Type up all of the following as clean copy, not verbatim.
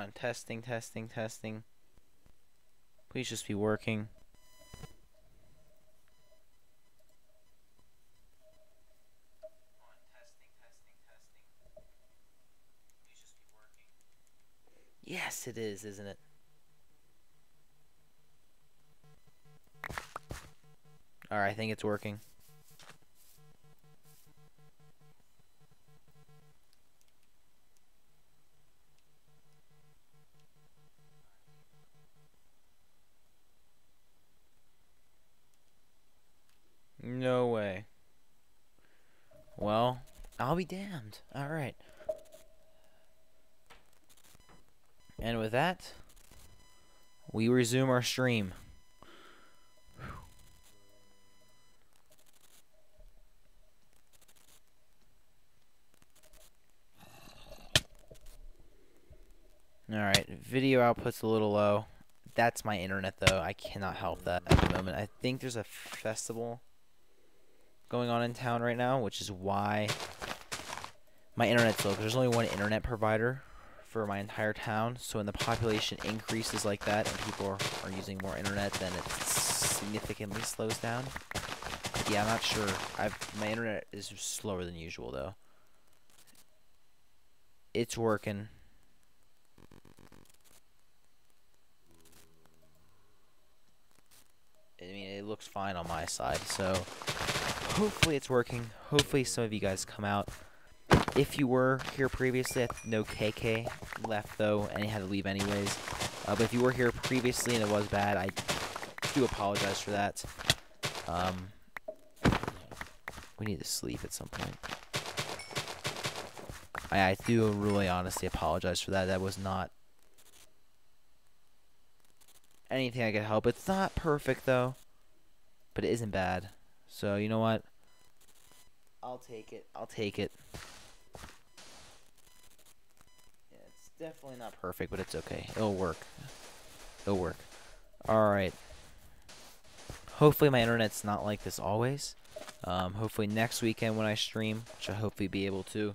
on, testing, testing, testing. Please just be working. Yes, it is, isn't it? Alright, I think it's working. No way. Well, I'll be damned. Alright. And with that, we resume our stream. Alright, video output's a little low. That's my internet though. I cannot help that at the moment. I think there's a festival going on in town right now, which is why my internet's low. There's only one internet provider for my entire town, so when the population increases like that and people are using more internet, then it significantly slows down. Yeah, I'm not sure. My internet is slower than usual though. It's working. I mean, it looks fine on my side, so hopefully it's working. Hopefully some of you guys come out. If you were here previously, no KK left though, and he had to leave anyways. But if you were here previously and it was bad, I do apologize for that. We need to sleep at some point. I do really honestly apologize for that. That was not anything I could help. It's not perfect though, but it isn't bad. So you know what? I'll take it. I'll take it. Yeah, it's definitely not perfect, but it's okay. It'll work. It'll work. Alright. Hopefully my internet's not like this always. Hopefully next weekend when I stream, which I'll hopefully be able to,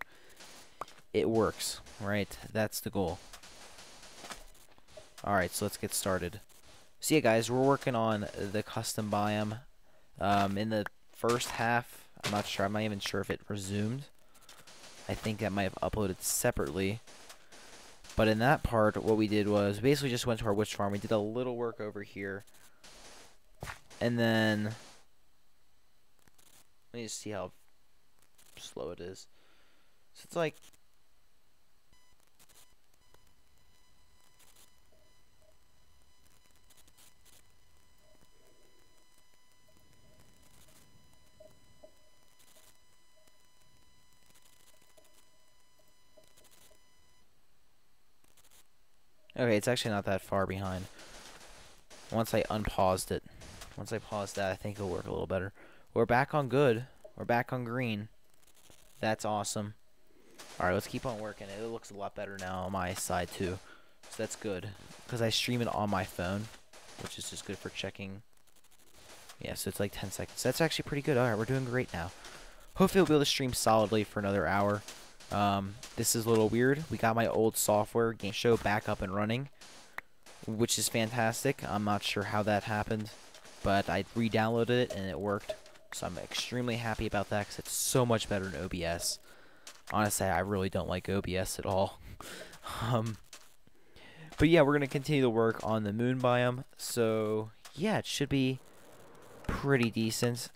it works. Right? That's the goal. Alright, so let's get started. So yeah, guys, we're working on the custom biome. In the first half, I'm not sure. I'm not even sure if it resumed. I think that might have uploaded separately. But in that part, what we did was basically just went to our witch farm. We did a little work over here. And then let me just see how slow it is. So it's like okay, it's actually not that far behind. Once I unpaused it. Once I paused that, I think it'll work a little better. We're back on good. We're back on green. That's awesome. Alright, let's keep on working. It looks a lot better now on my side, too. So that's good. Because I stream it on my phone, which is just good for checking. Yeah, so it's like 10 seconds. That's actually pretty good. Alright, we're doing great now. Hopefully we'll be able to stream solidly for another hour. This is a little weird. We got my old software game show back up and running, which is fantastic. I'm not sure how that happened, but I re-downloaded it and it worked. So I'm extremely happy about that because it's so much better than OBS. Honestly, I really don't like OBS at all. But yeah, we're going to continue to work on the moon biome. So yeah, it should be pretty decent.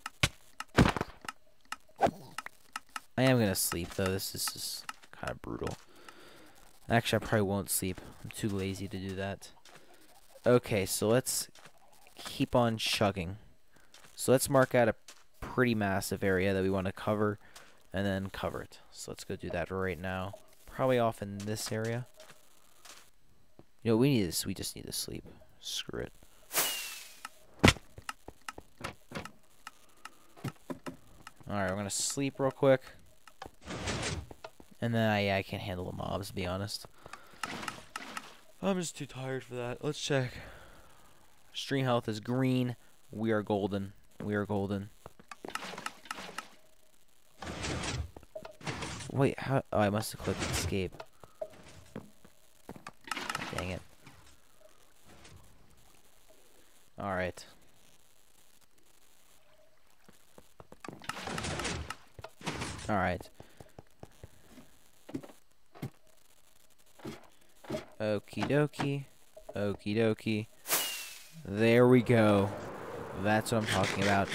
I am going to sleep though. This is just kind of brutal. Actually, I probably won't sleep. I'm too lazy to do that. Okay, so let's keep on chugging. So let's mark out a pretty massive area that we want to cover and then cover it. So let's go do that right now. Probably off in this area. You know, we just need to sleep. Screw it. Alright, we're gonna sleep real quick. And then I can't handle the mobs, to be honest. I'm just too tired for that. Let's check. Stream health is green. We are golden. We are golden. Wait, how? Oh, I must have clicked escape. Alright. Okie dokie. Okie dokie. There we go. That's what I'm talking about.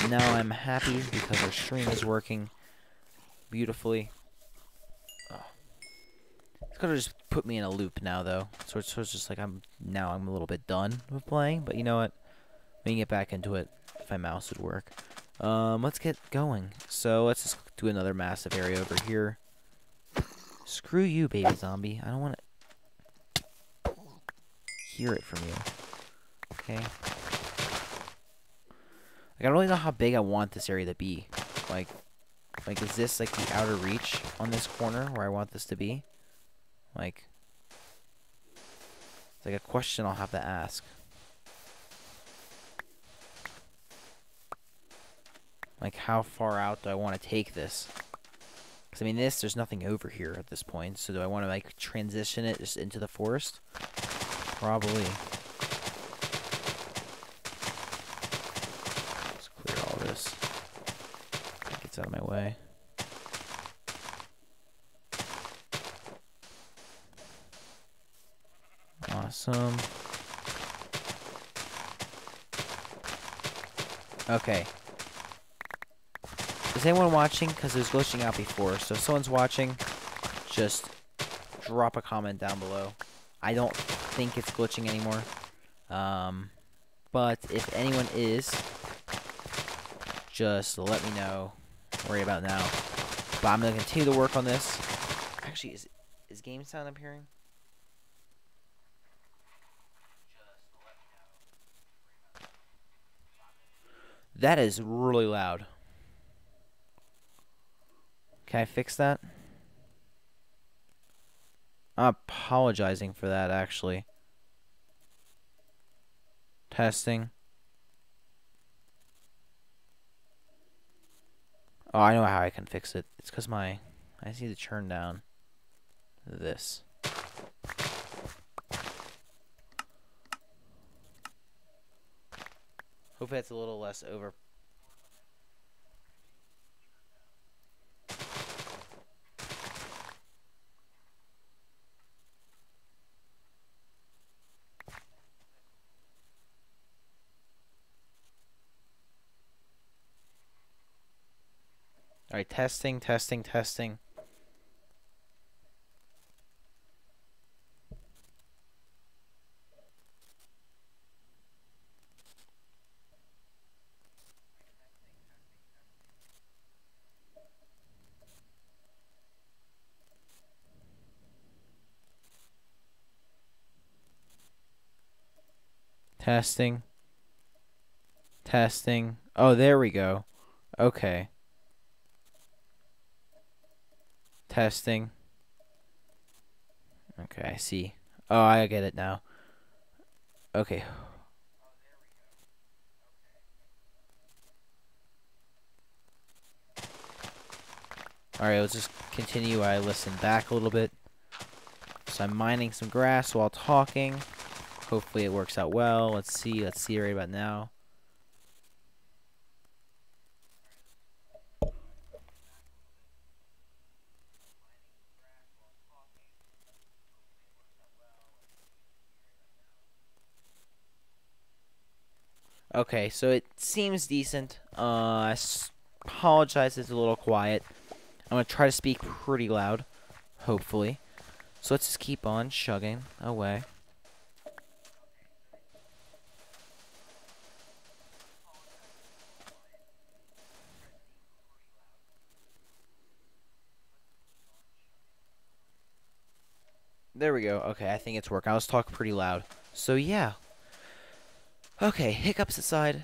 Now I'm happy because our stream is working beautifully. Oh. It's gonna just put me in a loop now, though. So it's just like I'm a little bit done with playing. But you know what? We can get back into it if my mouse would work. Let's get going. So let's just do another massive area over here. Screw you, baby zombie. I don't want to hear it from you. Okay. Like, I don't really know how big I want this area to be. Like, is this like the outer reach on this corner where I want this to be? Like, it's like a question I'll have to ask. Like, how far out do I want to take this? Because, I mean, there's nothing over here at this point. So do I want to, like, transition it just into the forest? Probably. Let's clear all this. Gets out of my way. Awesome. Okay. Is anyone watching? Because it was glitching out before. So if someone's watching, just drop a comment down below. I don't think it's glitching anymore. But if anyone is, just let me know right about now. But I'm going to continue to work on this. Actually, is game sound appearing? That is really loud. Can I fix that? I'm apologizing for that, actually. Testing. Oh, I know how I can fix it. It's because I just need to turn down this. Hopefully that's a little less over. Alright, testing, testing, testing. Testing. Testing. Oh, there we go. Okay. Testing. Okay, I see. Oh, I get it now. Okay. Alright, let's just continue. I listen back a little bit. So I'm mining some grass while talking. Hopefully it works out well. Let's see right about now. Okay, so it seems decent. I apologize it's a little quiet. I'm going to try to speak pretty loud, hopefully. So let's just keep on chugging away. There we go. Okay, I think it's working. I was talking pretty loud. So yeah. Okay, hiccups aside.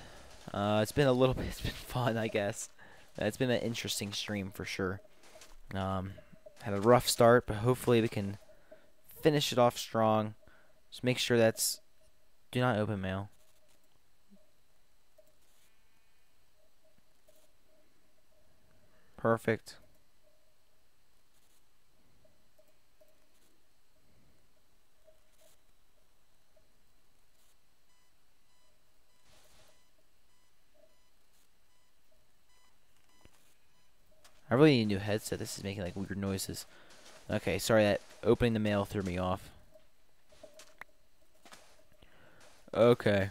It's been it's been fun, I guess. It's been an interesting stream for sure. Had a rough start, but hopefully we can finish it off strong. Just make sure that's do not open mail. Perfect. I really really need a new headset. This is making like weird noises. Okay, sorry that opening the mail threw me off. Okay.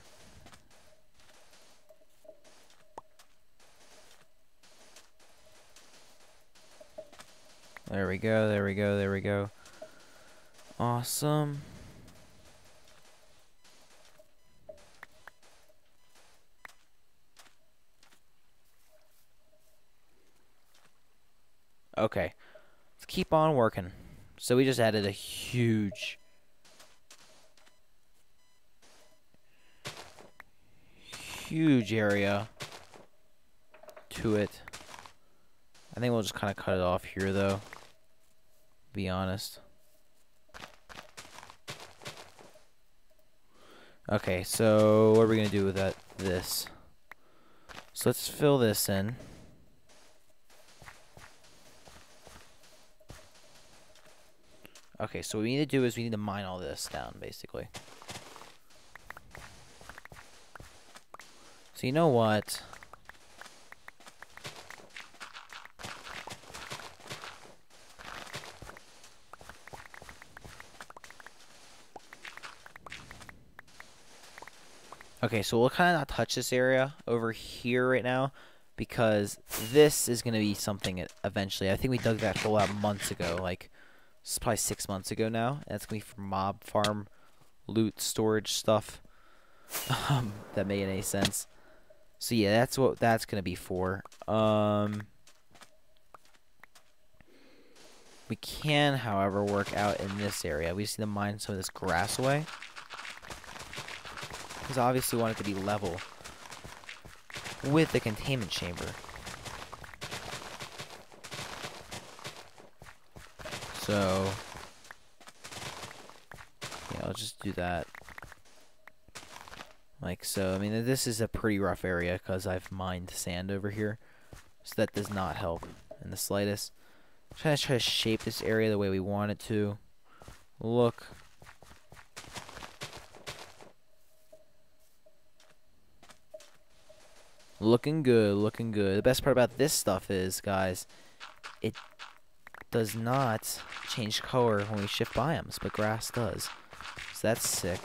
There we go, there we go, there we go. Awesome. Okay. Let's keep on working. So we just added a huge area to it. I think we'll just kind of cut it off here though. Be honest. Okay, so what are we gonna do with this? So let's fill this in. Okay, so what we need to do is we need to mine all this down, basically. So you know what? Okay, so we'll kind of not touch this area over here right now, because this is going to be something eventually. I think we dug that hole out months ago, like it's probably 6 months ago now. And that's going to be for mob farm loot storage stuff. That made any sense. So yeah, that's what that's going to be for. We can, however, work out in this area. We just need to mine some of this grass away. Because obviously we want it to be level with the containment chamber. So, yeah, I'll just do that. Like so. I mean, this is a pretty rough area because I've mined sand over here. So that does not help in the slightest. I'm trying to shape this area the way we want it to look. Looking good, looking good. The best part about this stuff is, guys, it does not change color when we shift biomes, but grass does. So that's sick.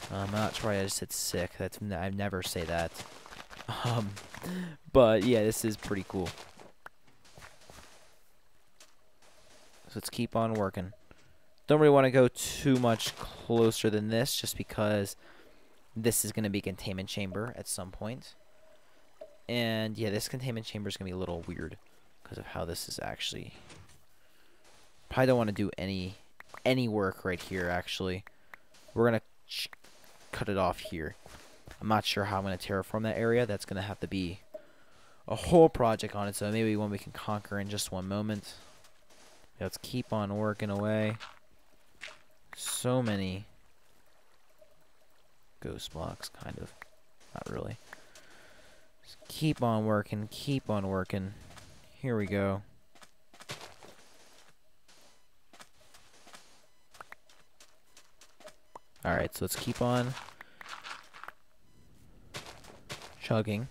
I'm not sure why I just said sick. I never say that. But yeah, this is pretty cool. So let's keep on working. Don't really want to go too much closer than this, just because this is going to be a containment chamber at some point. And yeah, this containment chamber is going to be a little weird because of how this is actually. Probably don't want to do any work right here, actually. We're going to cut it off here. I'm not sure how I'm going to terraform that area. That's going to have to be a whole project on it, so maybe one we can conquer in just one moment. Yeah, let's keep on working away. So many ghost blocks, kind of. Not really. Just keep on working, keep on working. Here we go. Alright, so let's keep on chugging.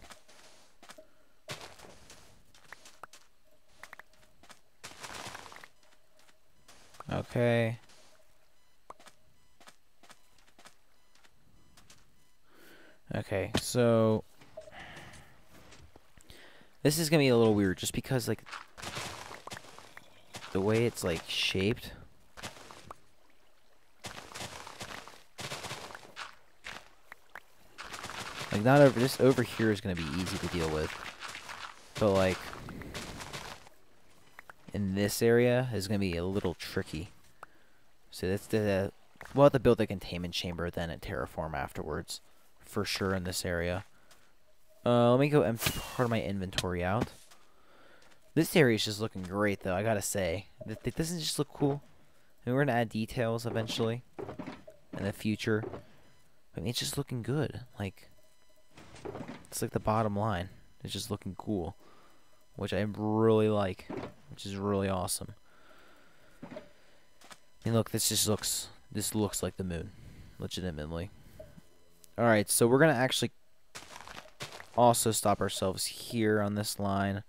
Okay. Okay, so this is gonna be a little weird just because, like, the way it's like shaped. Like, not over this over here is gonna be easy to deal with. But like in this area is gonna be a little tricky. So that's we'll have to build a containment chamber then and terraform afterwards. For sure in this area. Let me go empty part of my inventory out. This area is just looking great, though, I gotta say. It doesn't just look cool. I mean, we're gonna add details eventually in the future. I mean, it's just looking good. Like, it's like the bottom line. It's just looking cool, which I really like, which is really awesome. I mean, look, this looks like the moon, legitimately. Alright, so we're going to actually also stop ourselves here on this line.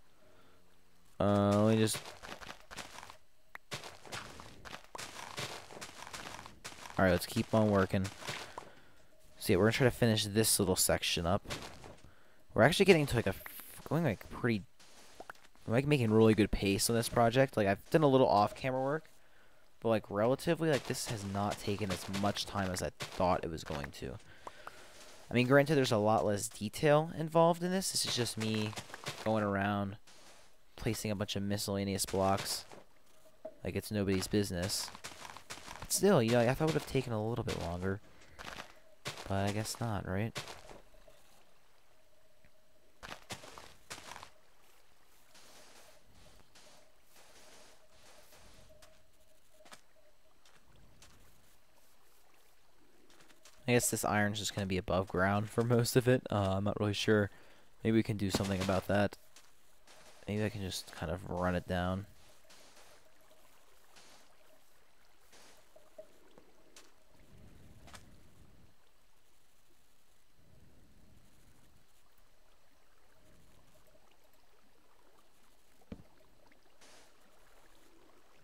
Let me just... Alright, let's keep on working. So yeah, we're gonna try to finish this little section up. We're actually getting to like a... Going like pretty... We're like making really good pace on this project. Like I've done a little off-camera work. But like relatively, like this has not taken as much time as I thought it was going to. I mean, granted, there's a lot less detail involved in this. This is just me going around, placing a bunch of miscellaneous blocks like it's nobody's business. But still, you know, I thought it would have taken a little bit longer. But I guess not, right? I guess this iron's just going to be above ground for most of it. I'm not really sure. Maybe we can do something about that. Maybe I can just kind of run it down.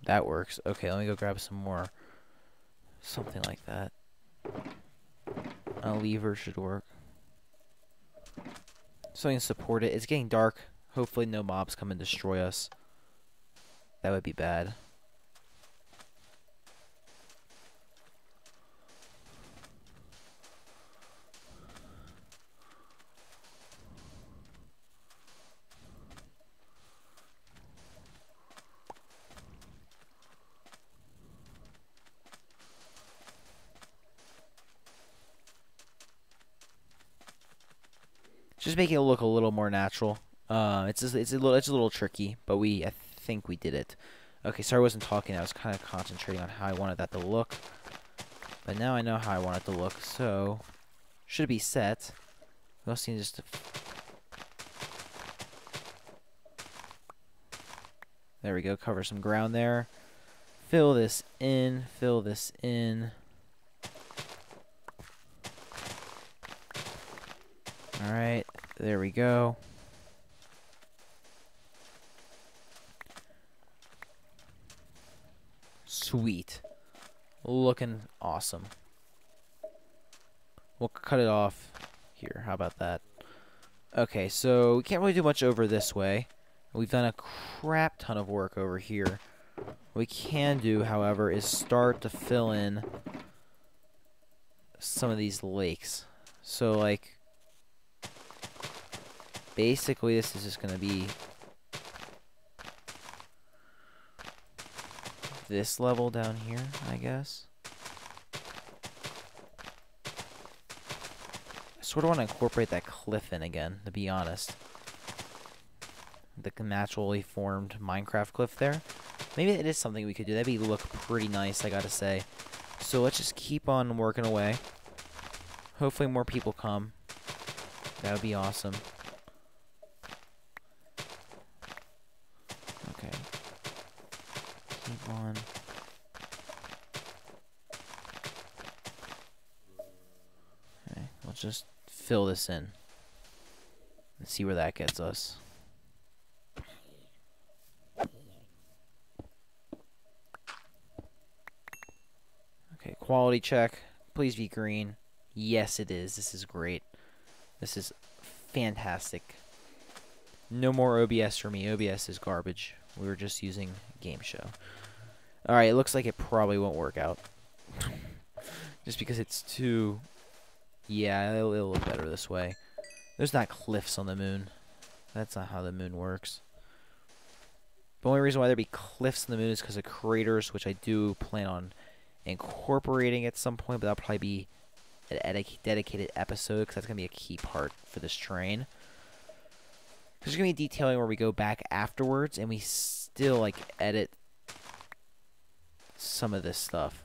That works. Okay, let me go grab some more. Something like that. A lever should work. Something to support it. It's getting dark. Hopefully no mobs come and destroy us. That would be bad. Just making it look a little more natural. It's a little tricky, but I think we did it. Okay, sorry I wasn't talking. I was kind of concentrating on how I wanted that to look. But now I know how I want it to look, so should be set. We also need just to... There we go, cover some ground there. Fill this in, fill this in. Alright, there we go. Sweet. Looking awesome. We'll cut it off here. How about that? Okay, so we can't really do much over this way. We've done a crap ton of work over here. What we can do, however, is start to fill in some of these lakes. So, like, basically this is just going to be this level down here, I guess. I sort of want to incorporate that cliff in again, to be honest. The naturally formed Minecraft cliff there. Maybe it is something we could do. That'd look pretty nice, I gotta say. So let's just keep on working away. Hopefully more people come. That would be awesome. Okay. Keep on. Okay, let's just fill this in. Let's see where that gets us. Okay, quality check. Please be green. Yes, it is. This is great. This is fantastic. No more OBS for me. OBS is garbage. We were just using Game Show. Alright, it looks like it probably won't work out. Just because it's too... Yeah, it'll look better this way. There's not cliffs on the moon. That's not how the moon works. The only reason why there'd be cliffs on the moon is because of craters, which I do plan on incorporating at some point, but that'll probably be a dedicated episode, because that's going to be a key part for this train. There's going to be detailing where we go back afterwards, and we still, like, edit some of this stuff.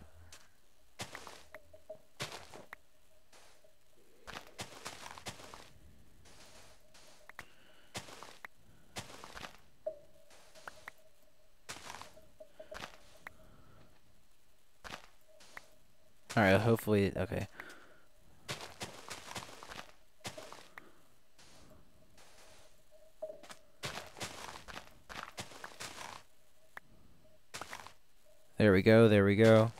Alright, hopefully, okay. There we go, there we go.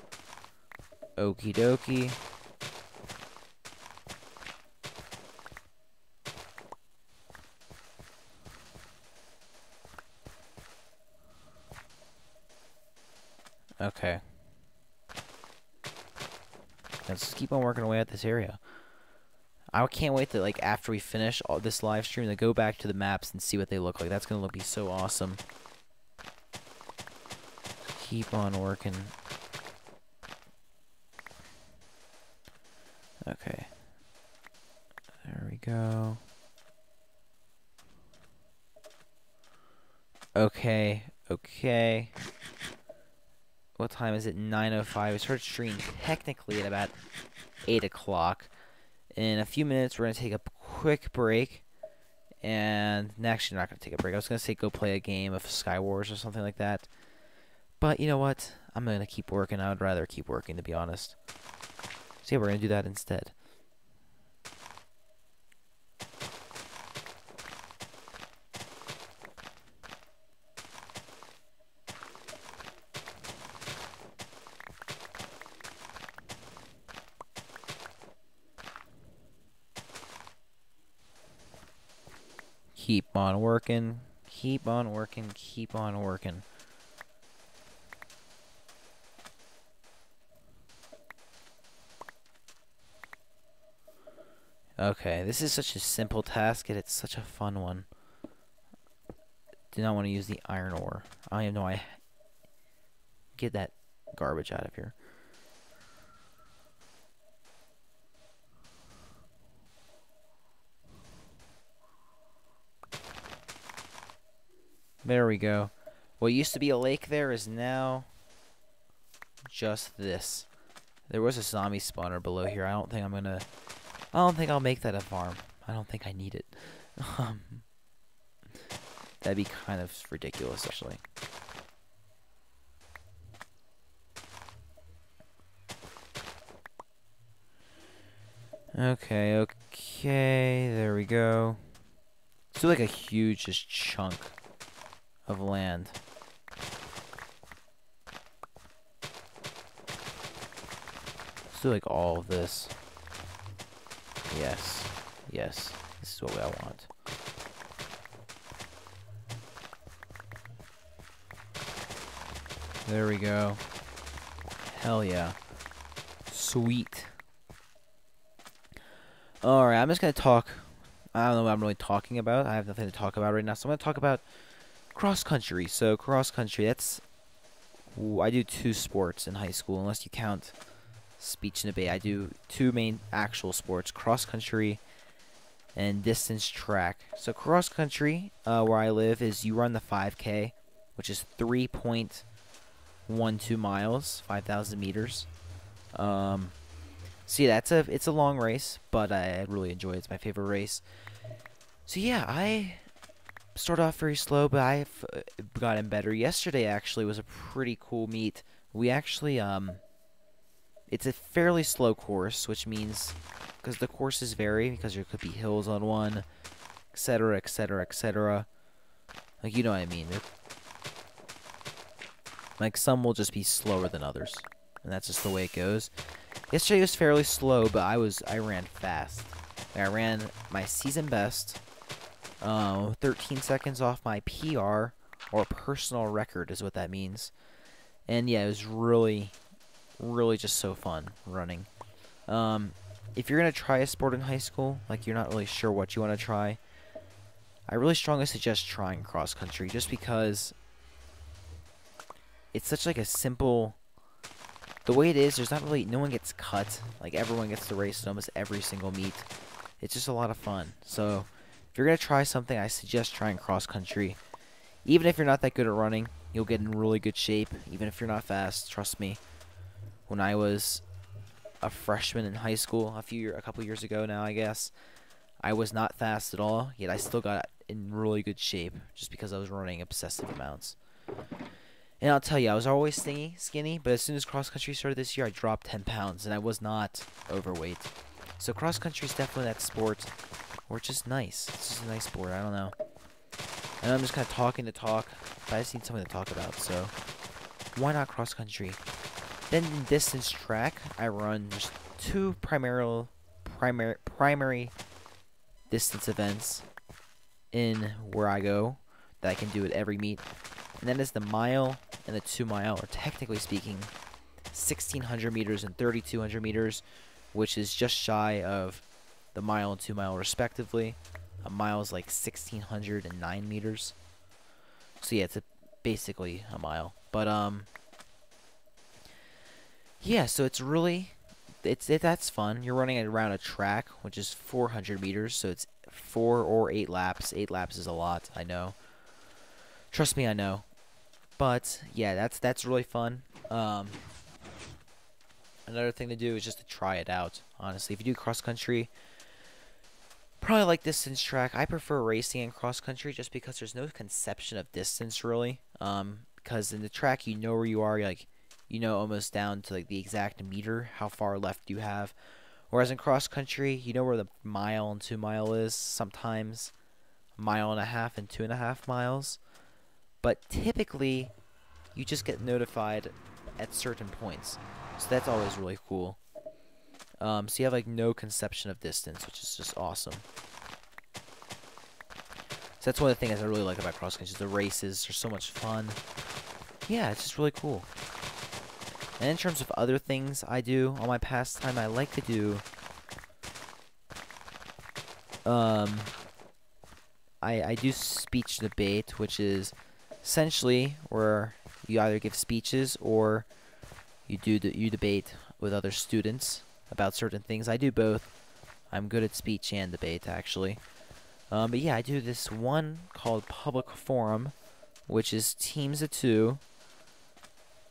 Okie dokie. Okay. Let's just keep on working away at this area. I can't wait to, like, after we finish all this live stream, to go back to the maps and see what they look like. That's gonna be so awesome. Keep on working. Okay. There we go. Okay. Okay. What time is it? 9:05. We started streaming technically at about 8 o'clock. In a few minutes, we're going to take a quick break. And actually, not going to take a break. I was going to say go play a game of Sky Wars or something like that. But you know what? I'm going to keep working. I would rather keep working, to be honest. So yeah, we're going to do that instead. Keep on working. Keep on working. Keep on working. Okay, this is such a simple task, and it's such a fun one. Do not want to use the iron ore. I don't even know why. Get that garbage out of here. There we go. What used to be a lake there is now just this. There was a zombie spawner below here. I don't think I'll make that a farm. I don't think I need it. That'd be kind of ridiculous, actually. Okay, okay. There we go. Let's do like a huge just chunk of land. Let's do like all of this. Yes. Yes. This is what I want. There we go. Hell yeah. Sweet. Alright, I'm just gonna talk. I don't know what I'm really talking about. I have nothing to talk about right now. So I'm gonna talk about cross country. So cross country, that's... Ooh, I do 2 sports in high school, unless you count speech and debate. I do 2 main actual sports, cross country and distance track. So cross country, where I live, is you run the 5K, which is 3.12 miles, 5,000 meters. So yeah, it's a long race, but I really enjoy it. It's my favorite race. So yeah, I start off very slow, but I've gotten better. Yesterday actually was a pretty cool meet. We actually it's a fairly slow course, which means because the courses vary, because there could be hills on one, etc., etc., etc. Like, you know what I mean. Like, some will just be slower than others, and that's just the way it goes. Yesterday was fairly slow, but I ran fast. I ran my season best, 13 seconds off my PR, or personal record is what that means. And yeah, it was really, really just so fun running. If you're going to try a sport in high school, like you're not really sure what you want to try, I really strongly suggest trying cross country, just because it's such like a simple... The way it is, there's not really... No one gets cut. Like, everyone gets to race in almost every single meet. It's just a lot of fun. So, if you're going to try something, I suggest trying cross country. Even if you're not that good at running, you'll get in really good shape. Even if you're not fast, trust me. When I was a freshman in high school, a couple years ago now, I guess, I was not fast at all, yet I still got in really good shape, just because I was running obsessive amounts. And I'll tell you, I was always skinny, but as soon as cross-country started this year, I dropped 10 pounds, and I was not overweight. So cross-country is definitely that sport where it's just nice. It's just a nice sport, I don't know. And I'm just kind of talking to talk, but I just need something to talk about, so... why not cross country? Then in distance track, I run just two primary distance events in where I go that I can do at every meet. And that is the mile and the 2 mile, or technically speaking, 1,600 meters and 3,200 meters, which is just shy of the mile and 2 mile respectively. A mile is like 1,609 meters. So yeah, it's basically a mile. But yeah, so it's really that's fun. You're running around a track which is 400 meters, so it's 4 or 8 laps. 8 laps is a lot, I know. Trust me, I know. But yeah, that's really fun. Another thing to do is just to try it out. Honestly, if you do cross country, probably like distance track. I prefer racing in cross country just because there's no conception of distance really. Because in the track you know where you are, like you know almost down to like the exact meter how far left you have. Whereas in cross country, you know where the mile and 2 mile is. Sometimes a mile and a half and 2.5 miles. But typically, you just get notified at certain points. So that's always really cool. So you have like no conception of distance, which is just awesome. So that's one of the things I really like about cross country. The races are so much fun. Yeah, it's just really cool. And in terms of other things I do on my pastime, I like to do I do speech debate, which is essentially where you either give speeches or you debate with other students about certain things. I do both. I'm good at speech and debate, actually. But yeah, I do this one called Public Forum, which is teams of 2,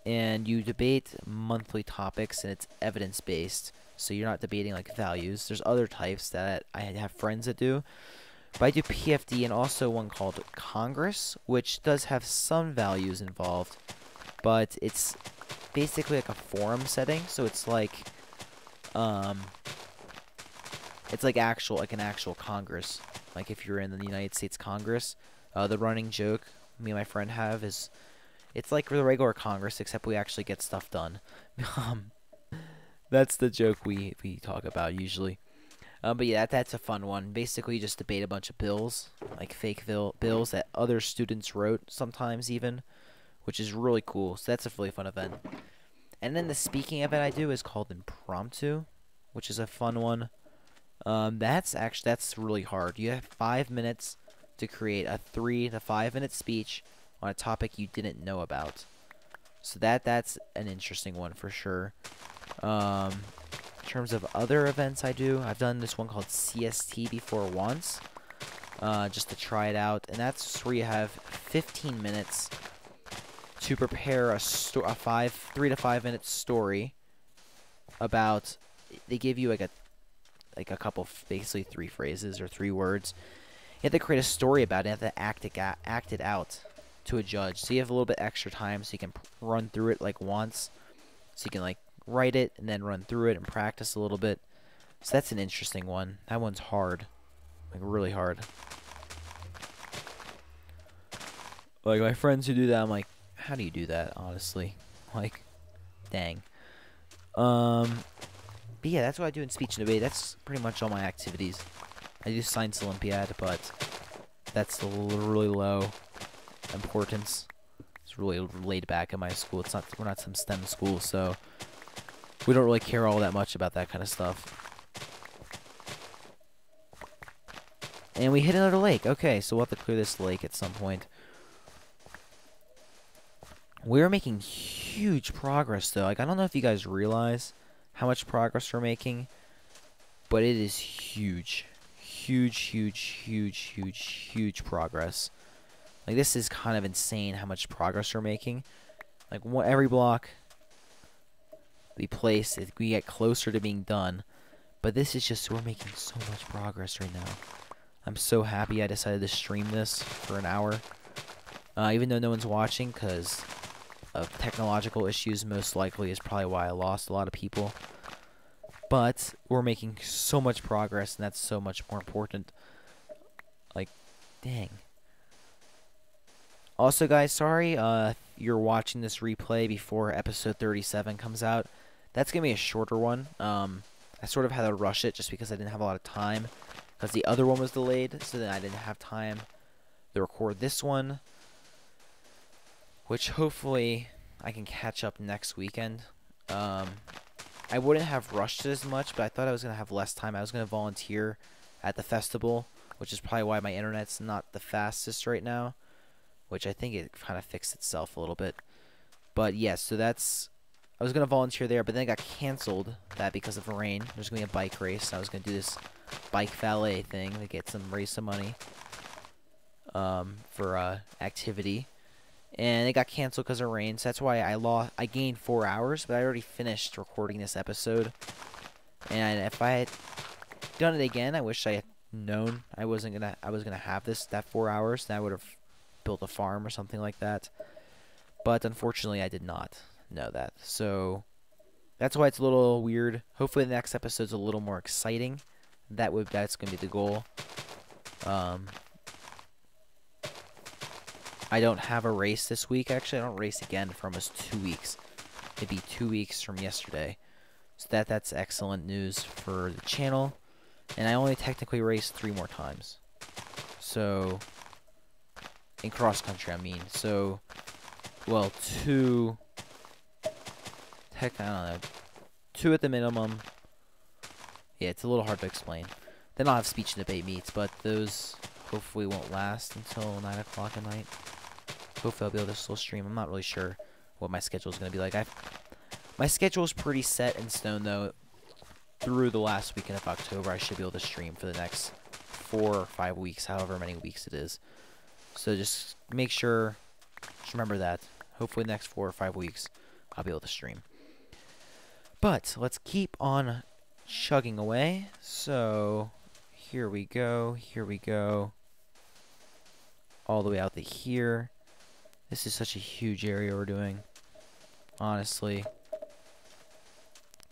and you debate monthly topics, and it's evidence-based, so you're not debating like values. There's other types that I have friends that do, but I do PFD and also one called Congress, which does have some values involved, but it's basically like a forum setting, so it's like an actual Congress. Like if you're in the United States Congress, the running joke me and my friend have is it's like the regular Congress, except we actually get stuff done. That's the joke we talk about usually. But yeah, that's a fun one. Basically, you just debate a bunch of bills, like fake bills that other students wrote sometimes even, which is really cool. So that's a really fun event. And then the speaking event I do is called Impromptu, which is a fun one. That's really hard. You have 5 minutes to create a 3 to 5 minute speech on a topic you didn't know about. So that's an interesting one for sure. In terms of other events I do, I've done this one called CST before once, just to try it out, and that's where you have 15 minutes to prepare a 3 to 5 minute story about. They give you like a couple, basically 3 phrases or 3 words. You have to create a story about it. You have to act it out to a judge. So you have a little bit extra time, so you can run through it like once. So you can like write it and then run through it and practice a little bit. So that's an interesting one. That one's hard, like really hard. Like my friends who do that, I'm like, how do you do that? Honestly, like, dang. But yeah, that's what I do in speech and debate. That's pretty much all my activities. I do Science Olympiad, but that's really low importance. It's really laid back in my school. We're not some STEM school, so we don't really care all that much about that kind of stuff. And we hit another lake. Okay, so we'll have to clear this lake at some point. We're making huge progress, though. Like, I don't know if you guys realize how much progress we're making, but it is huge. Huge progress. Like, this is kind of insane how much progress we're making. Like, every block we place, we get closer to being done. But this is just, we're making so much progress right now. I'm so happy I decided to stream this for an hour. Even though no one's watching, because of technological issues, most likely is probably why I lost a lot of people. But we're making so much progress, and that's so much more important. Like, dang. Also, guys, sorry, you're watching this replay before episode 37 comes out, that's going to be a shorter one. I sort of had to rush it just because I didn't have a lot of time, because the other one was delayed, so then I didn't have time to record this one, which hopefully I can catch up next weekend. I wouldn't have rushed it as much, but I thought I was going to have less time. I was going to volunteer at the festival, which is probably why my internet's not the fastest right now, which I think it kind of fixed itself a little bit. But yes, so that's, I was going to volunteer there, but then it got canceled, that because of rain. There's going to be a bike race, and I was going to do this bike valet thing to get raise some money for activity. And it got canceled because of rain, so that's why I gained 4 hours, but I already finished recording this episode. And if I had done it again, I wish I had known I was gonna have that 4 hours, then I would have built a farm or something like that. But unfortunately I did not know that. So that's why it's a little weird. Hopefully the next episode's a little more exciting. That's gonna be the goal. I don't have a race this week. Actually, I don't race again for almost 2 weeks. Maybe 2 weeks from yesterday. So that's excellent news for the channel. And I only technically raced 3 more times. So, in cross country, I mean. So, well, 2. I don't know. 2 at the minimum. Yeah, it's a little hard to explain. Then I'll have speech and debate meets, but those hopefully won't last until 9 o'clock at night. Hopefully I'll be able to still stream. I'm not really sure what my schedule is going to be like. My schedule is pretty set in stone, though. Through the last weekend of October, I should be able to stream for the next 4 or 5 weeks, however many weeks it is. So just make sure, just remember that. Hopefully the next 4 or 5 weeks, I'll be able to stream. But let's keep on chugging away. So here we go. Here we go. All the way out to here. This is such a huge area we're doing. Honestly.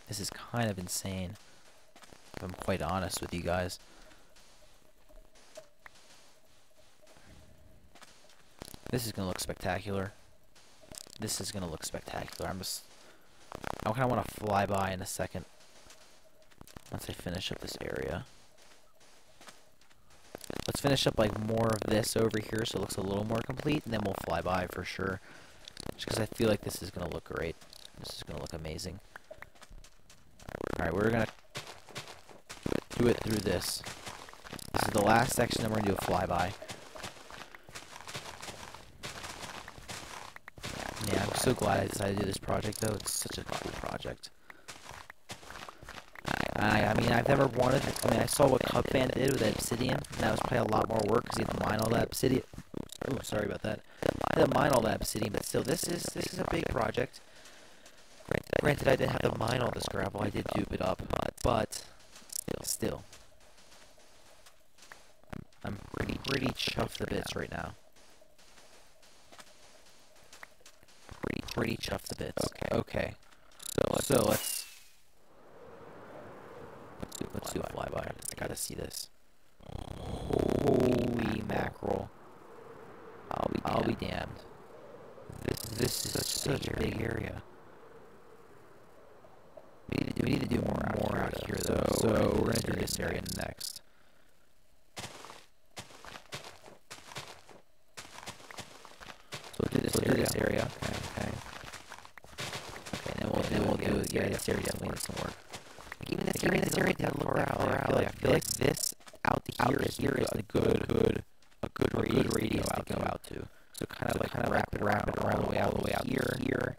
This is kind of insane, if I'm quite honest with you guys. This is going to look spectacular. This is going to look spectacular. I kind of want to fly by in a second. Once I finish up this area. Let's finish up like more of this over here so it looks a little more complete, and then we'll fly by for sure. Just because I feel like this is going to look great. This is going to look amazing. Alright, we're going to do it through this. This is the last section, then we're going to do a flyby. Yeah, I'm so glad I decided to do this project, though. It's such a cool project. I mean, I've never wanted... I mean, I saw what Cubfan did with that obsidian, and that was probably a lot more work, because you had to mine all that obsidian. Oh, sorry about that. I had to mine all that obsidian, but still, this is a big project. Granted, I didn't have to mine all this gravel. I did dupe it up, but still, I'm pretty chuffed to bits right now. Pretty chuffed to bits. Okay. So let's do a flyby. I gotta see this. Holy mackerel! I'll be damned. This is such a big area. We need to do more out here, though. So we're gonna do this area next. So we'll do this area. Okay. Okay, then we'll do this area definitely needs some work. Even this area down lower out. I feel like this out here is a good radius to go out to. So kind of wrap it around all the way out here.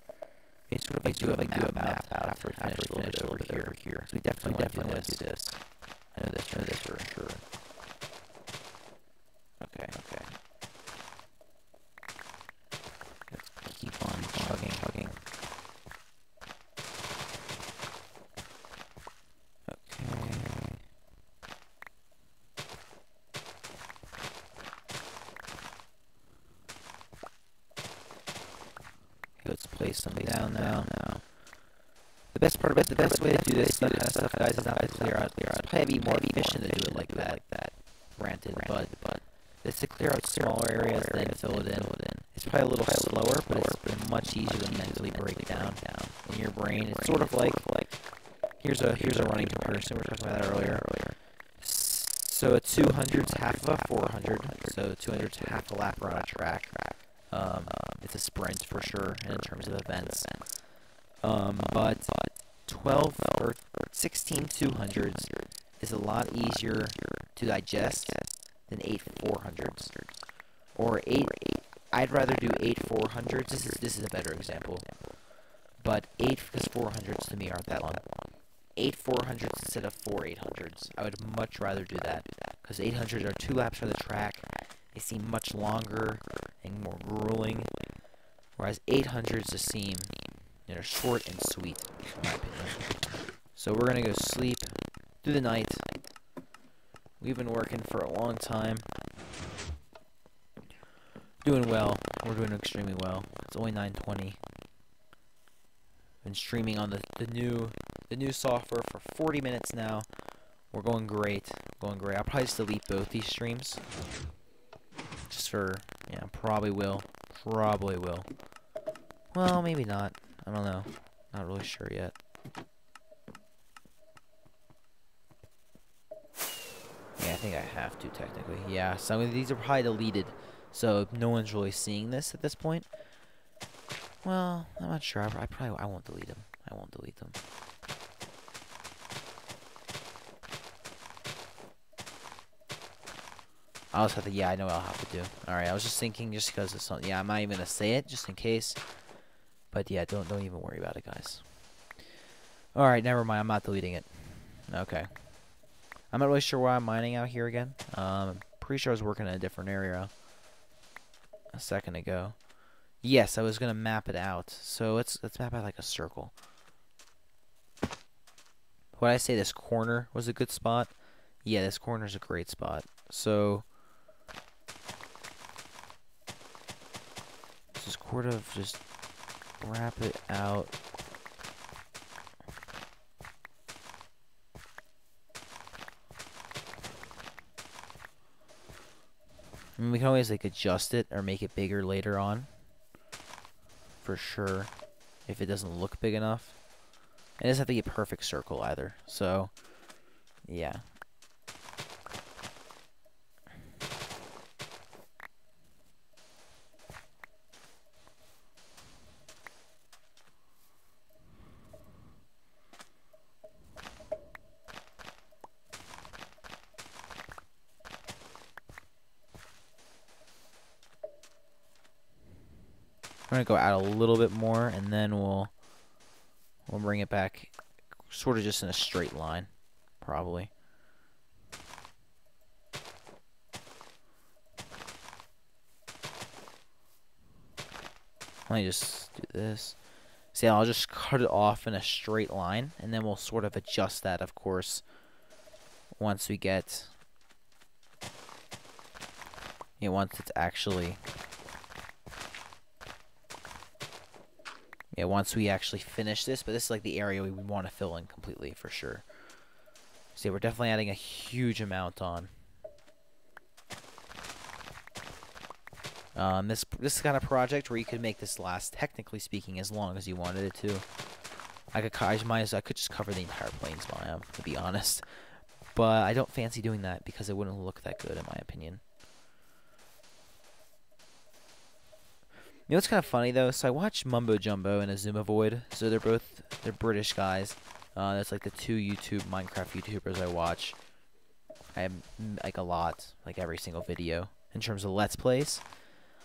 I do have a map after we finish over here. So we definitely want to do this. I know this for sure. Okay. Let's keep on chugging. Okay. Let's place some down now. The best way to do this kind of stuff, guys, is not to clear out. It's probably more efficient to do it like that. Granted, but it's to clear out smaller areas, then fill it in. It's probably a little slower, but it's been much easier to mentally break down in your brain. It's sort of like here's a running comparison. We were talking about that earlier. So a 200's half of a 400. So 200's half a lap around a track. It's a sprint for sure in terms of events. But 12 or 16 200s is a lot easier to digest than 8 400s. Or 8. I'd rather do 8 400s. This is a better example. But 8 because 400s to me aren't that long. 8 400s instead of 4 800s. I would much rather do that because 800s are 2 laps on the track. They seem much longer and more grueling, whereas 800s just seem, you know, short and sweet, in my opinion. So we're gonna go sleep through the night. We've been working for a long time, doing well. We're doing extremely well. It's only 9:20. Been streaming on the new software for 40 minutes now. We're going great, I'll probably just delete both these streams. Just for, yeah, probably will. Well, maybe not. I don't know. Not really sure yet. Yeah, I think I have to technically. Yeah, some of these are probably deleted, so no one's really seeing this at this point. Well, I'm not sure. I won't delete them. I won't delete them. I'll just have to, yeah, I know what I'll have to do. Alright, I was just thinking just because it's something, yeah, I'm not even going to say it, just in case. But yeah, don't even worry about it, guys. Alright, never mind, I'm not deleting it. Okay. I'm not really sure why I'm mining out here again. I'm pretty sure I was working in a different area a second ago. Yes, I was going to map it out. So let's map out like a circle. Would I say this corner was a good spot? Yeah, this corner's a great spot. So just sort of just wrap it out. I mean, we can always like adjust it or make it bigger later on, for sure, if it doesn't look big enough. It doesn't have to be a perfect circle either. So, yeah. I'm gonna go out a little bit more, and then we'll bring it back, sort of just in a straight line, probably. Let me just do this. See, I'll just cut it off in a straight line, and then we'll sort of adjust that, of course, once we get, you know, once it's actually. Yeah, once we actually finish this, but this is like the area we want to fill in completely for sure. See, we're definitely adding a huge amount on. This kind of project where you could make this last, technically speaking, as long as you wanted it to. I could just cover the entire plains biome, to be honest. But I don't fancy doing that because it wouldn't look that good, in my opinion. You know what's kind of funny though? So I watched Mumbo Jumbo and Azuma Void. So they're British guys. That's like the 2 Minecraft YouTubers I watch. I have like a lot, like every single video in terms of Let's Plays.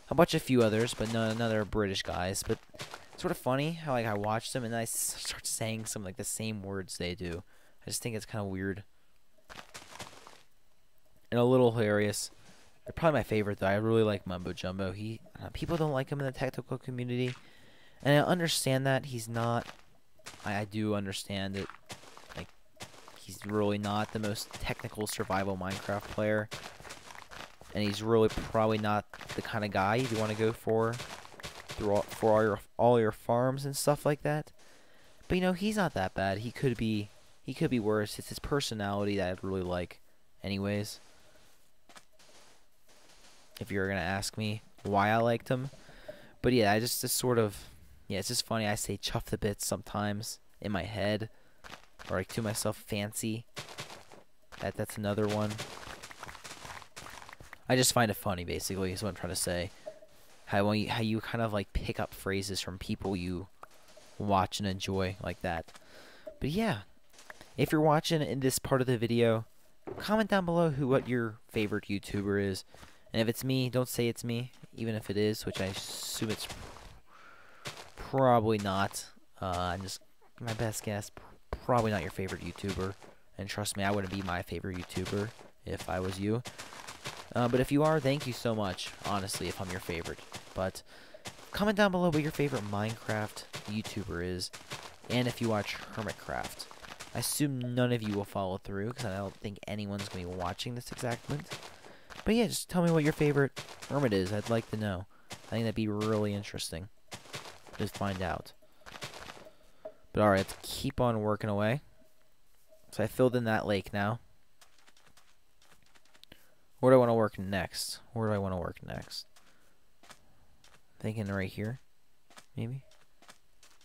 I watch a few others, but none are British guys. But it's sort of funny how like I watch them and I start saying some like the same words they do. I just think it's kind of weird and a little hilarious. They're probably my favorite though. I really like Mumbo Jumbo. People don't like him in the technical community, and I understand that he's not. I do understand it. Like, he's really not the most technical survival Minecraft player, and he's really probably not the kind of guy you want to go for all your farms and stuff like that. But you know, he's not that bad. He could be worse. It's his personality that I really like, anyways. If you're gonna ask me why I liked him, But yeah, I just sort of, yeah, it's just funny. I say chuff the bits sometimes in my head, or like to myself, fancy. That's another one. I just find it funny, basically, is what I'm trying to say. How you kind of like pick up phrases from people you watch and enjoy like that. But yeah, if you're watching in this part of the video, comment down below what your favorite YouTuber is. And if it's me, don't say it's me, even if it is, which I assume it's probably not. I'm just my best guess, probably not your favorite YouTuber. And trust me, I wouldn't be my favorite YouTuber if I was you. But if you are, thank you so much, honestly, if I'm your favorite. But comment down below what your favorite Minecraft YouTuber is, and if you watch Hermitcraft. I assume none of you will follow through, because I don't think anyone's going to be watching this exact moment. But yeah, just tell me what your favorite hermit is. I'd like to know. I think that'd be really interesting. Just find out. But alright, let's keep on working away. So I filled in that lake now. Where do I want to work next? Where do I want to work next? Thinking right here. Maybe?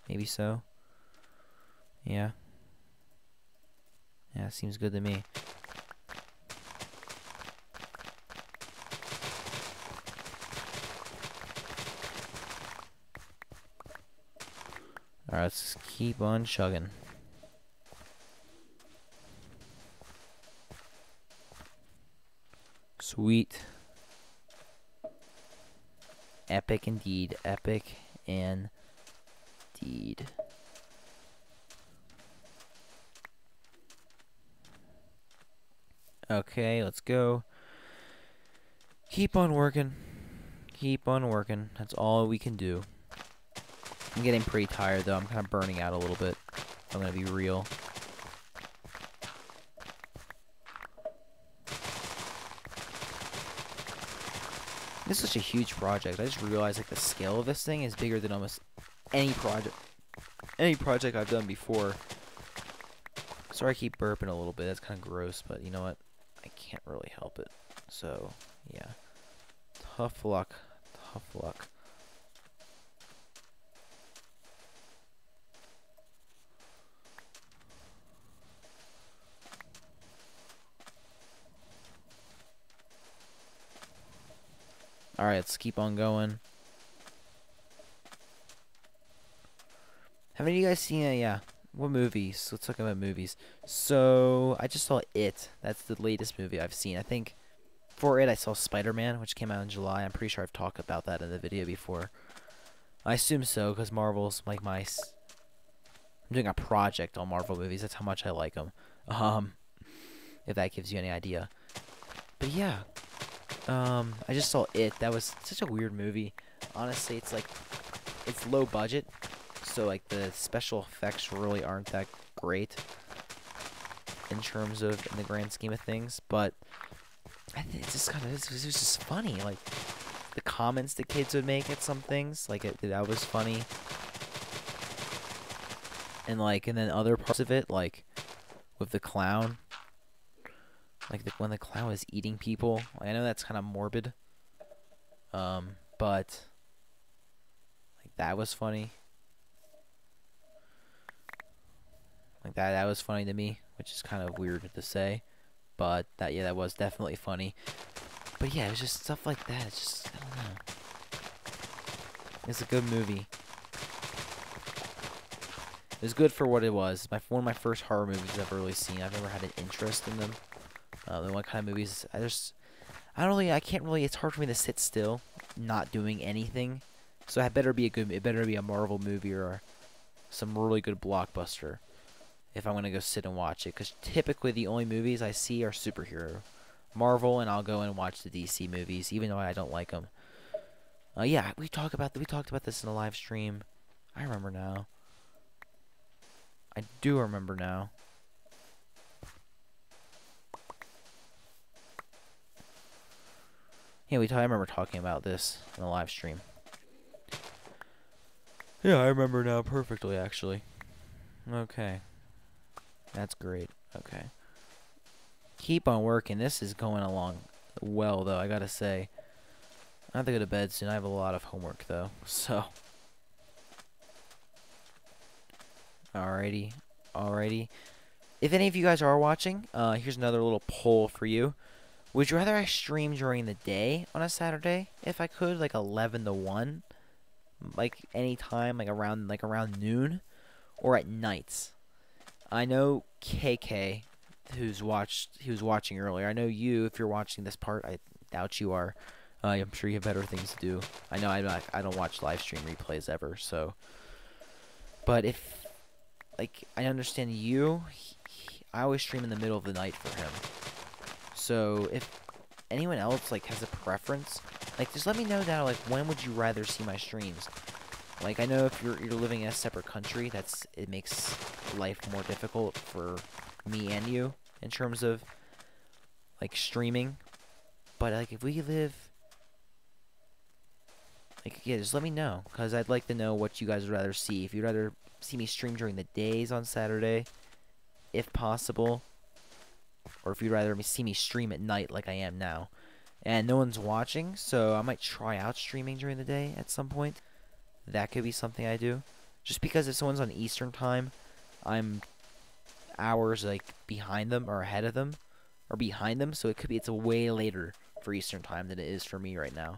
Maybe so. Yeah. Yeah, seems good to me. Alright, let's keep on chugging. Sweet. Epic indeed. Epic indeed. Okay, let's go. Keep on working. Keep on working. That's all we can do. I'm getting pretty tired, though. I'm kind of burning out a little bit. I'm going to be real. This is such a huge project. I just realized like the scale of this thing is bigger than almost any project I've done before. Sorry I keep burping a little bit. That's kind of gross, but you know what? I can't really help it. So, yeah. Tough luck. Tough luck. Alright, let's keep on going. Have any of you guys seen yeah. What movies? Let's talk about movies. So, I just saw It. That's the latest movie I've seen. I think for It, I saw Spider-Man, which came out in July. I'm pretty sure I've talked about that in the video before. I assume so, because Marvel's like my... I'm doing a project on Marvel movies. That's how much I like them. If that gives you any idea. But yeah. I just saw It. That was such a weird movie. Honestly, it's like... It's low budget. So, like, the special effects really aren't that great. In terms of... In the grand scheme of things. But... I think it's just kind of... It was just funny. Like... The comments the kids would make at some things. Like, that was funny. And, like... And then other parts of it, like... With the clown... Like, when the clown was eating people. Like, I know that's kind of morbid. But... Like, that was funny. Like, that was funny to me. Which is kind of weird to say. But, that was definitely funny. But, yeah, it was just stuff like that. It's just, I don't know. It's a good movie. It was good for what it was. One of my first horror movies I've ever really seen. I've never had an interest in them. The one kind of movies I can't really, it's hard for me to sit still, not doing anything. So it better be a Marvel movie or some really good blockbuster if I'm going to go sit and watch it. Because typically the only movies I see are superhero. Marvel, and I'll go and watch the DC movies, even though I don't like them. Yeah, we talked about this in the live stream. I remember now. I do remember now. Yeah, I remember talking about this in the live stream. Yeah, I remember now perfectly, actually. Okay. That's great. Okay. Keep on working. This is going along well, though, I gotta say. I have to go to bed soon. I have a lot of homework though. So, alrighty, alrighty. If any of you guys are watching, here's another little poll for you. Would you rather I stream during the day on a Saturday, if I could, like 11 to 1, like any time, like around noon, or at nights? I know KK, he was watching earlier. I know you, if you're watching this part, I doubt you are. I'm sure you have better things to do. I know I don't watch live stream replays ever, so. But if, like, I understand you, I always stream in the middle of the night for him. So if anyone else like has a preference, like just let me know down. Like, when would you rather see my streams? Like, I know if you're living in a separate country, it makes life more difficult for me and you in terms of like streaming. But like, if we live, like, yeah, just let me know, because I'd like to know what you guys would rather see. If you'd rather see me stream during the days on Saturday, if possible, or if you'd rather see me stream at night like I am now. And no one's watching, so I might try out streaming during the day at some point. That could be something I do. Just because if someone's on Eastern time, I'm hours like behind them or ahead of them, or behind them, so it's a way later for Eastern time than it is for me right now.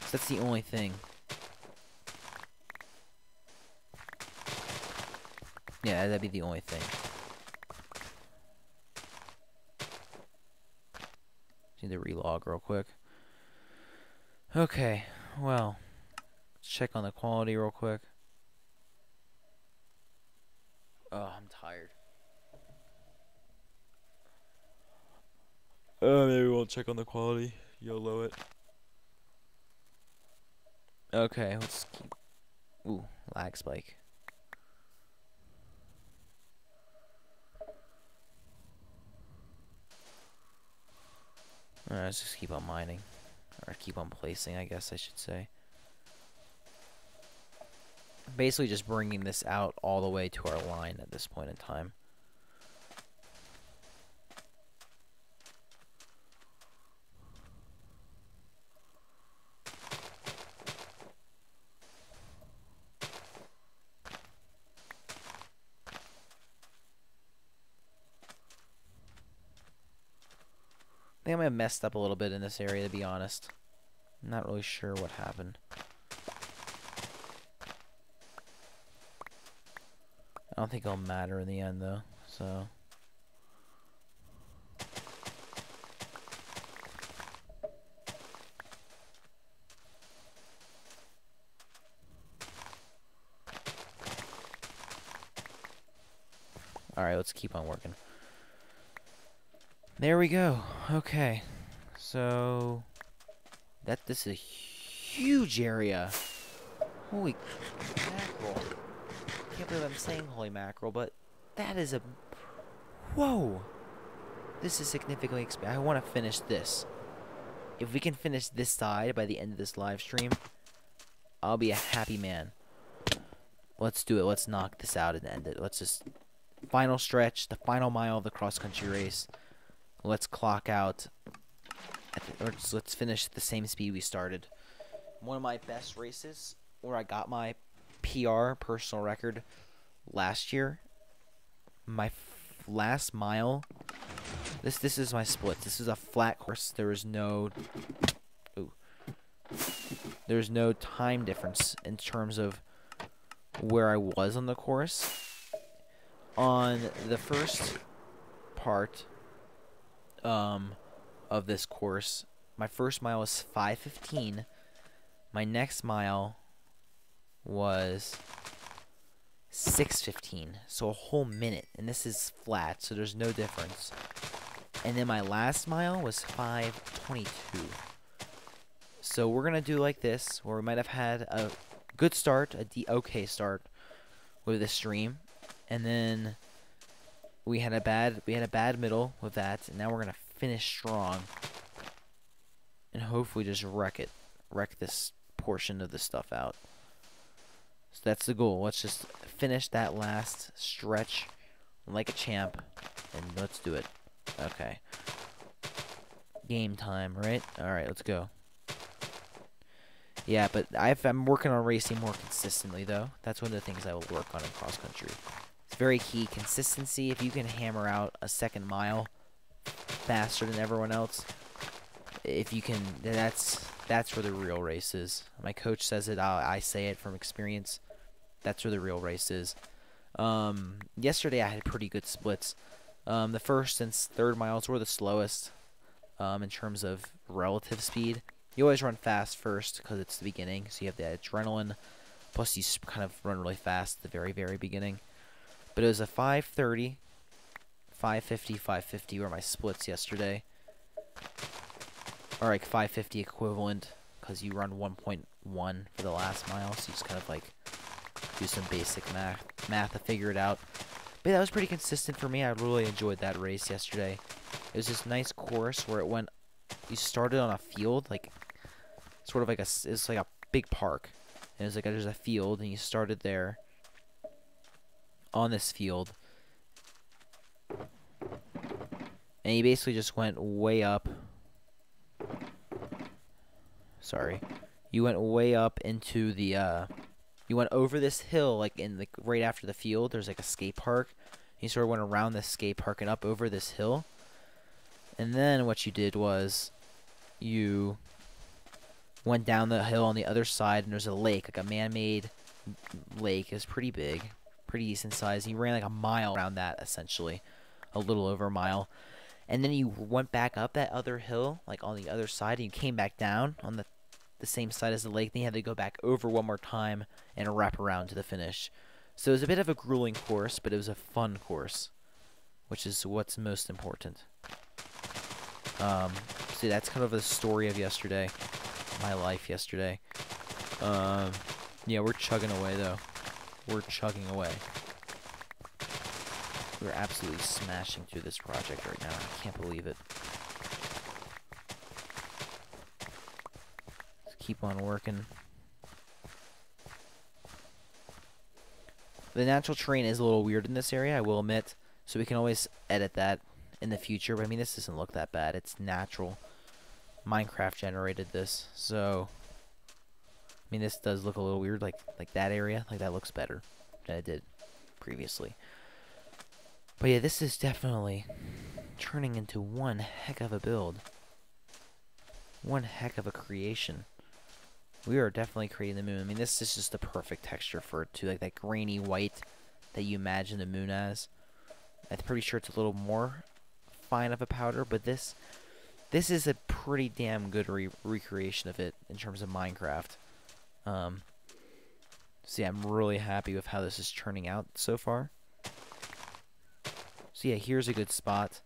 So that's the only thing. Yeah, that'd be the only thing. Need to relog real quick. Okay, well, let's check on the quality real quick. Oh, I'm tired. Maybe we'll check on the quality. YOLO it. Okay, let's keep. Ooh, lag spike. Alright, let's just keep on mining. Or keep on placing, I guess I should say. Basically just bringing this out all the way to our line at this point in time. I think I might have messed up a little bit in this area, to be honest. I'm not really sure what happened. I don't think it'll matter in the end, though, so. Alright, let's keep on working. There we go. Okay. So this is a huge area. Holy mackerel. Can't believe I'm saying holy mackerel, but that is a... Whoa! This is significantly expanded. I want to finish this. If we can finish this side by the end of this live stream, I'll be a happy man. Let's do it. Let's knock this out and end it. Let's just... Final stretch, the final mile of the cross-country race. Let's clock out, or let's finish at the same speed we started. One of my best races, where I got my PR, personal record, last year. My last mile, this is my split. This is a flat course. There's no time difference in terms of where I was on the course. On the first part of this course, my first mile was 5:15. My next mile was 6:15, so a whole minute, and this is flat, so there's no difference. And then my last mile was 5:22. So we're gonna do like this, where we might have had a good start, okay start with the stream, and then we had a bad middle with that, and now we're gonna finish strong and hopefully just wreck this portion of the stuff out. So that's the goal. Let's just finish that last stretch like a champ, and let's do it. Okay. Game time, right? Alright, let's go. Yeah, but I'm working on racing more consistently, though. That's one of the things I will work on in cross country. It's very key. Consistency. If you can hammer out a second mile faster than everyone else, if you can, that's where the real race is. My coach says it. I say it from experience. That's where the real race is. Yesterday I had pretty good splits. The first and third miles were the slowest in terms of relative speed. You always run fast first because it's the beginning, so you have the adrenaline. Plus, you kind of run really fast at the very, very beginning. But it was a 5:30, 5:50, 5:50 were my splits yesterday. Or like 5:50 equivalent because you run 1.1 for the last mile, so you just kind of like do some basic math to figure it out. But that was pretty consistent for me. I really enjoyed that race yesterday. It was this nice course where it went. You started on a field, like sort of like it's like a big park, and it was like there's a field, and you started there on this field, and you basically just went way up. Sorry, you went way up into the. You went over this hill, like right after the field. There's like a skate park. You sort of went around this skate park and up over this hill. And then what you did was you went down the hill on the other side, and there's a lake, like a man-made lake. It was pretty big, pretty decent size. You ran like a mile around that, essentially, a little over a mile. And then you went back up that other hill, like on the other side, and you came back down on the same side as the lake. Then you had to go back over one more time and wrap around to the finish. So it was a bit of a grueling course, but it was a fun course, which is what's most important. See, that's kind of the story of yesterday, my life yesterday. Yeah, we're chugging away, though. We're chugging away. We're absolutely smashing through this project right now. I can't believe it. Let's keep on working. The natural terrain is a little weird in this area, I will admit, so we can always edit that in the future, but I mean, this doesn't look that bad. It's natural. Minecraft generated this, so I mean, this does look a little weird, like that area, like that looks better than it did previously. But yeah, this is definitely turning into one heck of a build. One heck of a creation. We are definitely creating the moon. I mean, this is just the perfect texture for it too, like that grainy white that you imagine the moon as. I'm pretty sure it's a little more fine of a powder, but this is a pretty damn good recreation of it in terms of Minecraft. So yeah, I'm really happy with how this is turning out so far. So yeah, here's a good spot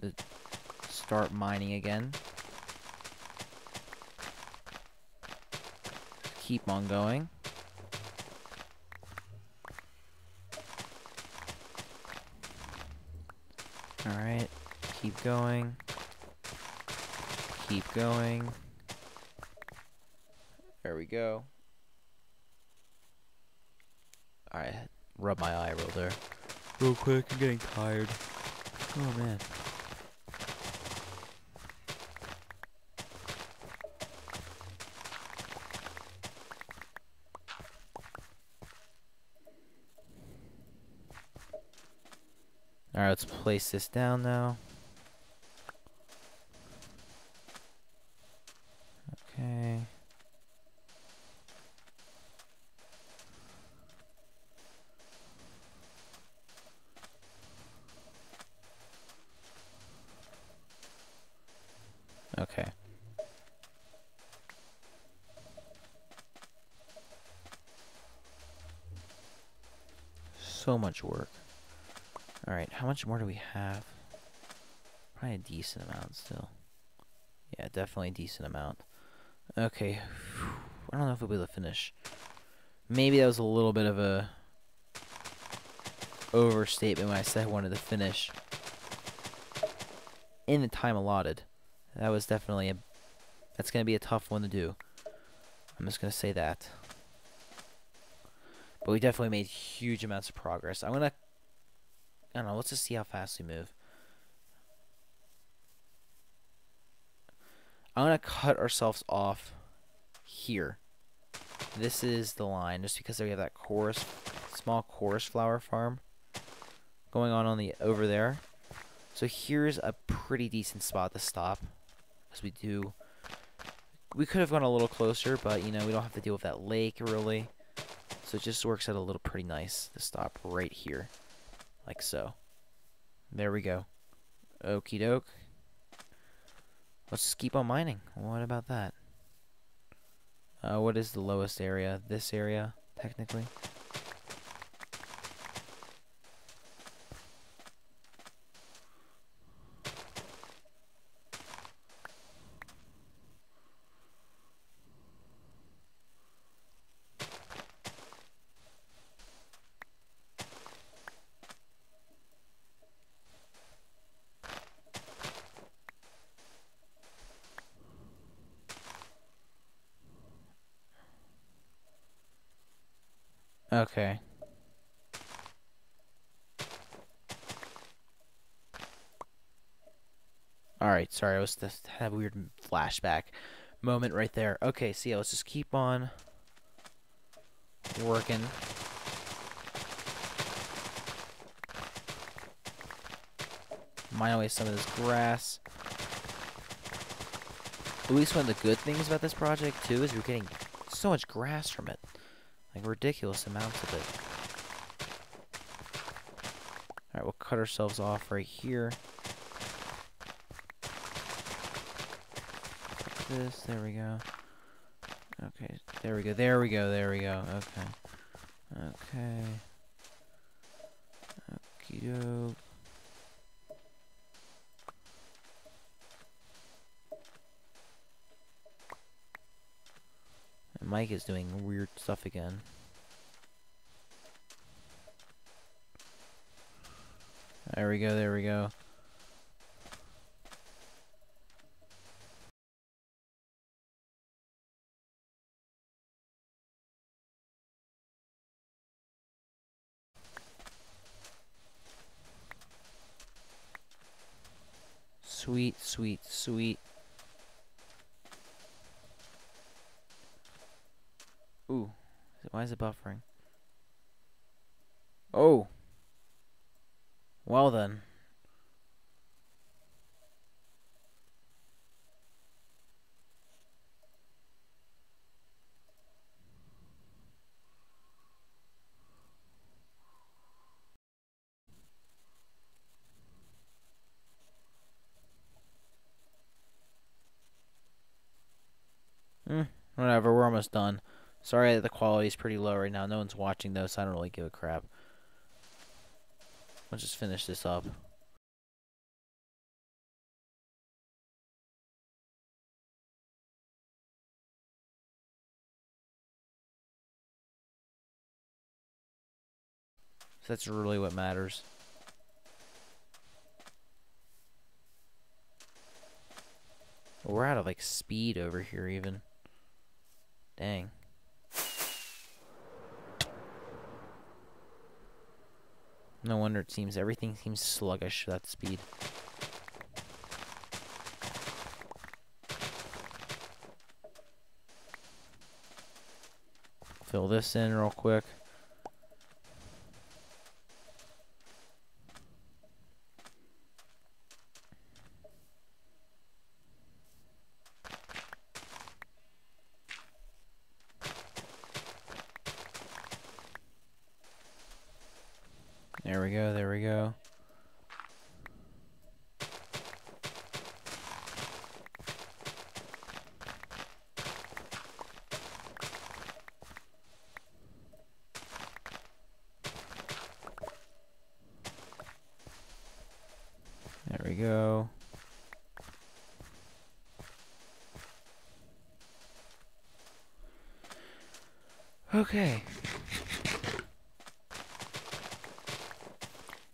to start mining again. Keep on going. Alright, keep going. Keep going. There we go. Alright, rub my eye real quick. I'm getting tired. Oh man. Alright, let's place this down now. Okay. Okay. So much work. Alright, how much more do we have? Probably a decent amount still. Yeah, definitely a decent amount. Okay. I don't know if we'll be able to finish. Maybe that was a little bit of a overstatement when I said I wanted to finish in the time allotted. That was definitely that's going to be a tough one to do. I'm just going to say that. But we definitely made huge amounts of progress. I don't know, let's just see how fast we move. I'm gonna cut ourselves off here. This is the line, just because we have that small chorus flower farm going on the over there. So here's a pretty decent spot to stop, as we could have gone a little closer, but you know, we don't have to deal with that lake really. So it just works out a little pretty nice to stop right here, like so. There we go. Okie doke. Let's just keep on mining. What about that? What is the lowest area? This area, technically. Okay. Alright, sorry, I was just had a weird flashback moment right there. Okay, so yeah, let's just keep on working. Mine away some of this grass. At least one of the good things about this project, too, is we're getting so much grass from it. Like, ridiculous amounts of it. Alright, we'll cut ourselves off right here. Like this, there we go. Okay, there we go, there we go, there we go. Okay. Okay. Okey-doke. And Mike is doing weird stuff again. There we go, there we go. Sweet, sweet, sweet. Ooh. Why is it buffering? Oh. Well then. Whatever, we're almost done. Sorry that the quality is pretty low right now. No one's watching though, so I don't really give a crap. Let's just finish this up. So that's really what matters. We're out of like speed over here even. Dang. No wonder everything seems sluggish at that speed. Fill this in real quick. There we go, there we go. There we go. Okay.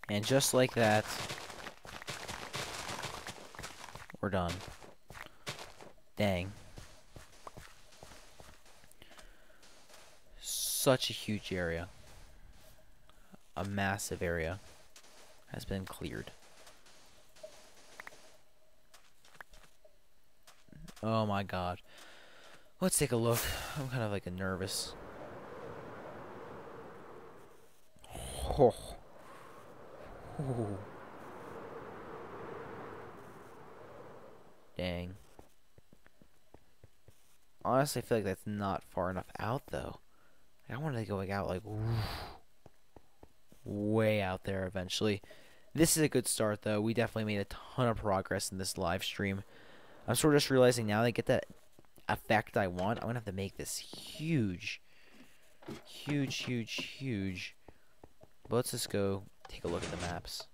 And just like that, we're done. Dang. Such a huge area. A massive area has been cleared. Oh my god. Let's take a look. I'm kind of like nervous. Oh. Ooh. Dang. Honestly, I feel like that's not far enough out, though. I wanted to go out, like, way out there eventually. This is a good start, though. We definitely made a ton of progress in this live stream. I'm sort of just realizing now that I get that effect I want, I'm going to have to make this huge. Huge, huge, huge. But let's just go take a look at the maps.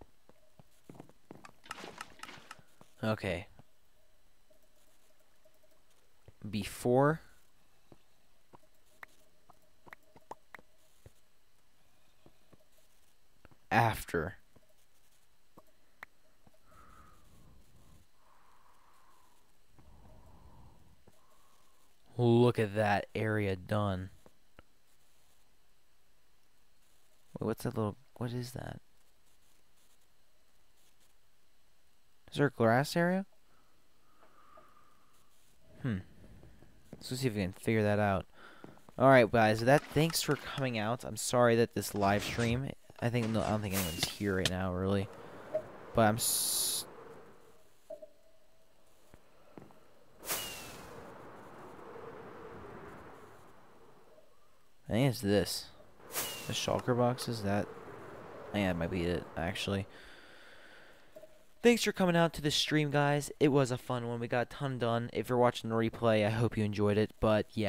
Okay. Before. After. Look at that area done. Wait, what's that little... What is that? Is there a grass area? Let's see if we can figure that out. Alright, guys, thanks for coming out. I'm sorry that this live stream... I don't think anyone's here right now, really. But I think it's this. The shulker boxes, that... Yeah, it might be it, actually. Thanks for coming out to the stream, guys. It was a fun one. We got a ton done. If you're watching the replay, I hope you enjoyed it. But, yeah.